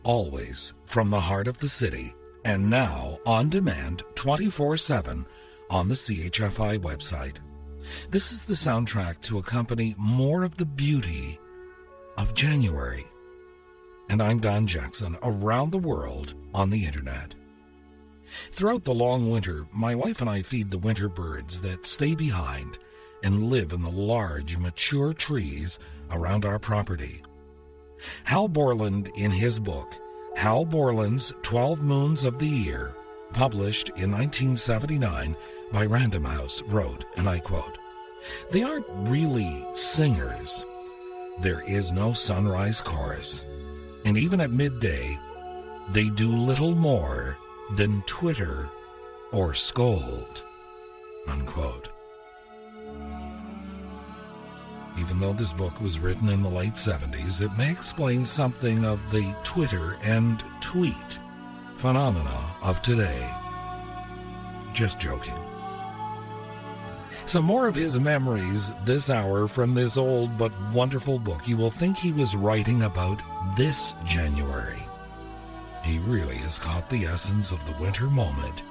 always from the heart of the city, and now on demand 24/7 on the CHFI website. This is the soundtrack to accompany more of the beauty of January. And I'm Don Jackson, around the world on the internet. Throughout the long winter, my wife and I feed the winter birds that stay behind and live in the large, mature trees around our property. Hal Borland, in his book, Hal Borland's 12 Moons of the Year, published in 1979 by Random House, wrote, and I quote, "They aren't really singers. There is no sunrise chorus. And even at midday, they do little more than twitter or scold," unquote. Even though this book was written in the late 70s, it may explain something of the Twitter and tweet phenomena of today. Just joking. Some more of his memories this hour from this old but wonderful book. You will think he was writing about this January. He really has caught the essence of the winter moment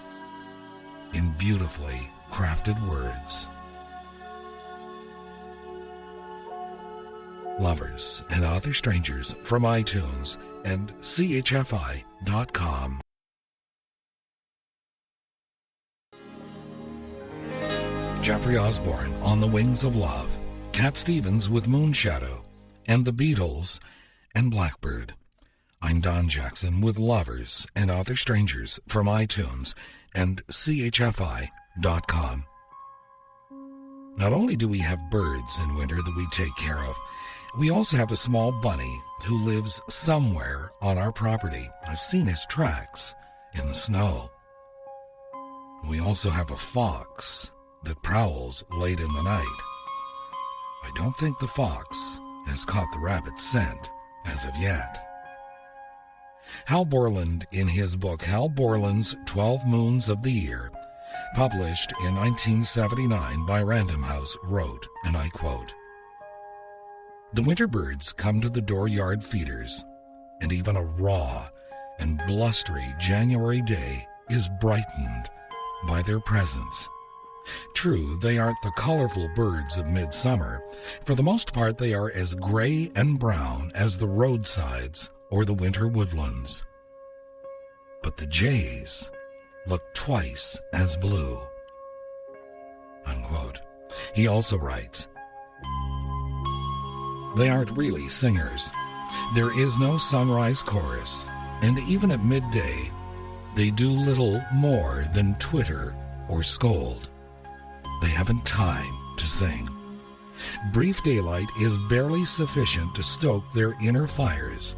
in beautifully crafted words. Lovers and Other Strangers from iTunes and CHFI.com. Jeffrey Osborne, On the Wings of Love, Cat Stevens with Moonshadow, and the Beatles and Blackbird. I'm Don Jackson with Lovers and Other Strangers from iTunes and CHFI.com. Not only do we have birds in winter that we take care of, we also have a small bunny who lives somewhere on our property. I've seen his tracks in the snow. We also have a fox that prowls late in the night. I don't think the fox has caught the rabbit's scent as of yet. Hal Borland, in his book Hal Borland's 12 Moons of the Year, published in 1979 by Random House, wrote, and I quote, "The winter birds come to the dooryard feeders, and even a raw and blustery January day is brightened by their presence. True, they aren't the colorful birds of midsummer. For the most part, they are as gray and brown as the roadsides or the winter woodlands. But the jays look twice as blue," unquote. He also writes, "They aren't really singers. There is no sunrise chorus, and even at midday, they do little more than twitter or scold. They haven't time to sing. Brief daylight is barely sufficient to stoke their inner fires,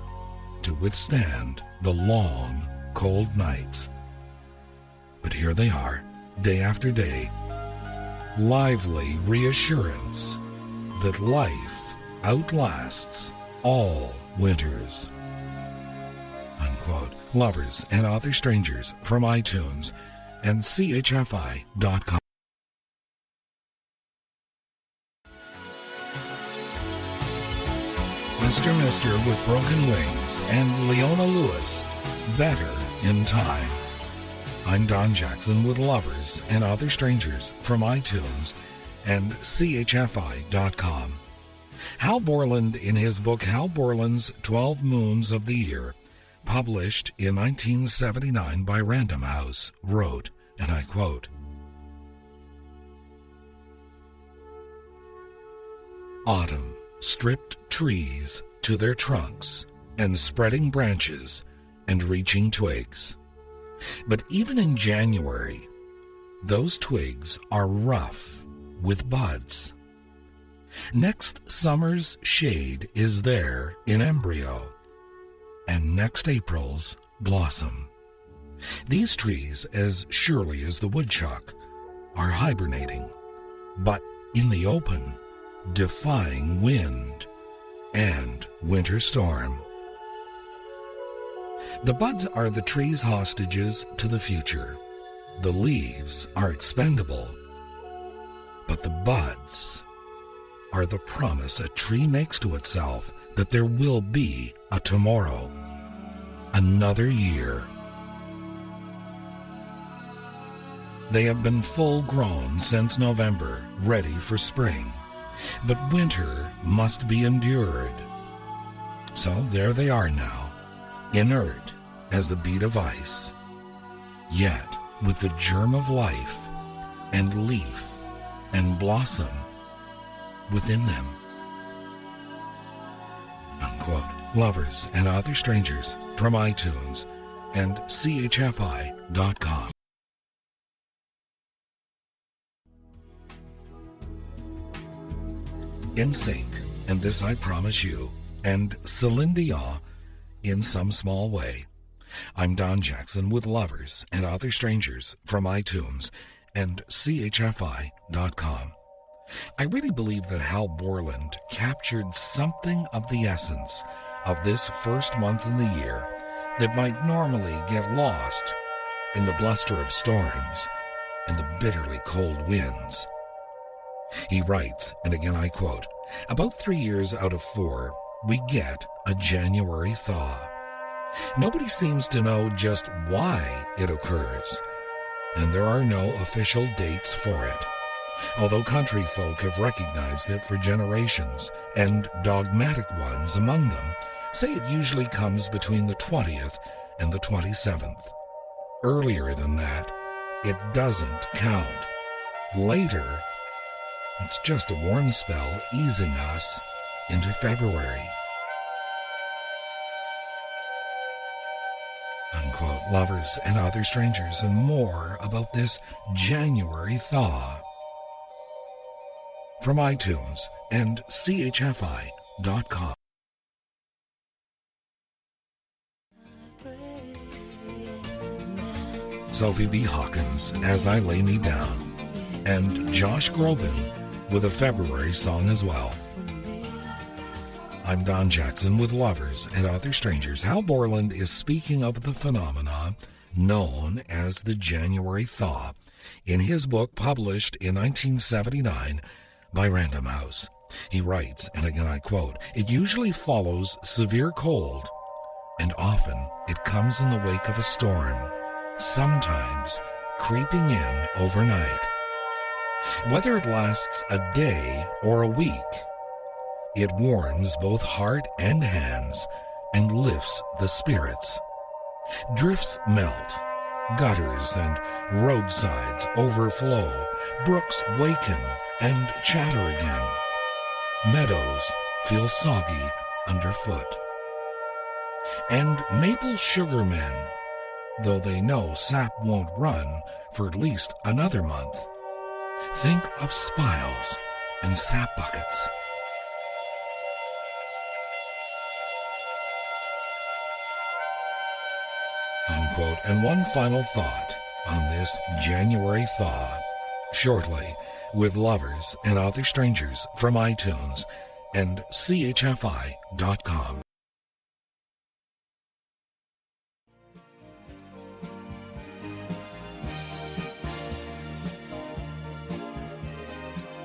to withstand the long, cold nights. But here they are, day after day, lively reassurance that life outlasts all winters," unquote. Lovers and Other Strangers from iTunes and CHFI.com. Mr. with Broken Wings and Leona Lewis, Better in Time. I'm Don Jackson with Lovers and Other Strangers from iTunes and CHFI.com. Hal Borland, in his book Hal Borland's 12 Moons of the Year, published in 1979 by Random House, wrote, and I quote, "Autumn stripped trees to their trunks and spreading branches and reaching twigs. But even in January, those twigs are rough with buds. Next summer's shade is there in embryo, and next April's blossom. These trees, as surely as the woodchuck, are hibernating, but in the open, defying wind and winter storm. The buds are the tree's hostages to the future. The leaves are expendable, but the buds are the promise a tree makes to itself that there will be a tomorrow. another year. They have been full-grown since November, ready for spring. But winter must be endured. So there they are now, inert as a bead of ice, yet with the germ of life and leaf and blossom within them. Unquote. Lovers and Other Strangers from iTunes and CHFI.com. In Sync, and This I Promise You, and Celine Dion, In Some Small Way. I'm Don Jackson with Lovers and Other Strangers from iTunes and CHFI.com. I really believe that Hal Borland captured something of the essence of this first month in the year that might normally get lost in the bluster of storms and the bitterly cold winds. He writes, and again I quote, "About 3 years out of 4, we get a January thaw. Nobody seems to know just why it occurs, and there are no official dates for it, although country folk have recognized it for generations, and dogmatic ones among them say it usually comes between the 20th and the 27th. Earlier than that, it doesn't count. Later, it's just a warm spell easing us into February." Unquote. Lovers and Other Strangers, and more about this January thaw from iTunes and CHFI.com. Sophie B. Hawkins, As I Lay Me Down, and Josh Groban with a February song as well. I'm Don Jackson with Lovers and Other Strangers. Hal Borland is speaking of the phenomena known as the January thaw in his book published in 1979 by Random House. He writes, and again I quote, "It usually follows severe cold, and often it comes in the wake of a storm, sometimes creeping in overnight. Whether it lasts a day or a week, it warms both heart and hands and lifts the spirits. Drifts melt, gutters and roadsides overflow, brooks waken and chatter again. Meadows feel soggy underfoot. And maple sugar men, though they know sap won't run for at least another month, think of spiles and sap buckets." Unquote. And one final thought on this January thaw, shortly, with Lovers and Other Strangers from iTunes and CHFI.com.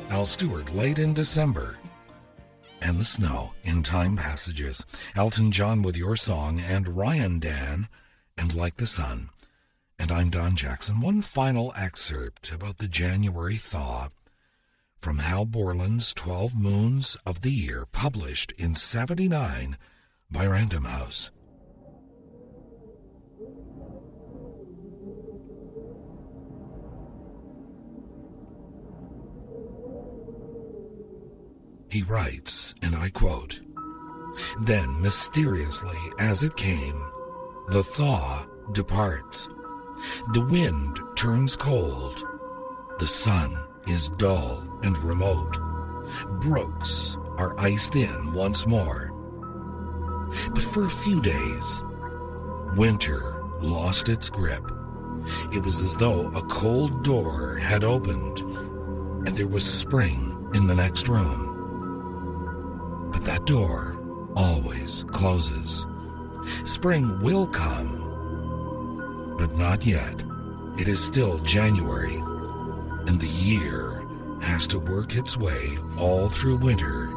Al Stewart, Late in December, and the Snow in Time Passages. Elton John with Your Song, and RyanDan, and Like the Sun. And I'm Don Jackson. One final excerpt about the January thaw from Hal Borland's 12 Moons of the Year, published in 79 by Random House. He writes, and I quote, "Then, mysteriously as it came, the thaw departs. The wind turns cold. The sun is dull and remote. Brooks are iced in once more. But for a few days, winter lost its grip. It was as though a cold door had opened, and there was spring in the next room. But that door always closes. Spring will come, but not yet. It is still January, and the year has to work its way all through winter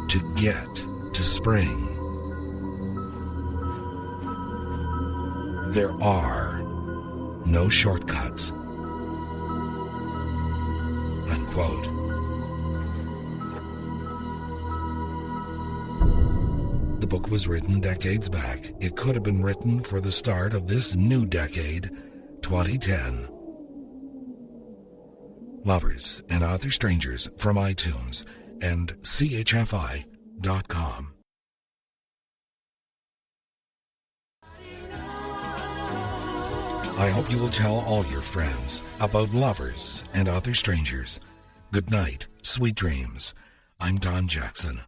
to get to spring." There are no shortcuts. Unquote. The book was written decades back. It could have been written for the start of this new decade, 2010. Lovers and Other Strangers from iTunes and CHFI.com. I hope you will tell all your friends about Lovers and Other Strangers. Good night, sweet dreams. I'm Don Jackson.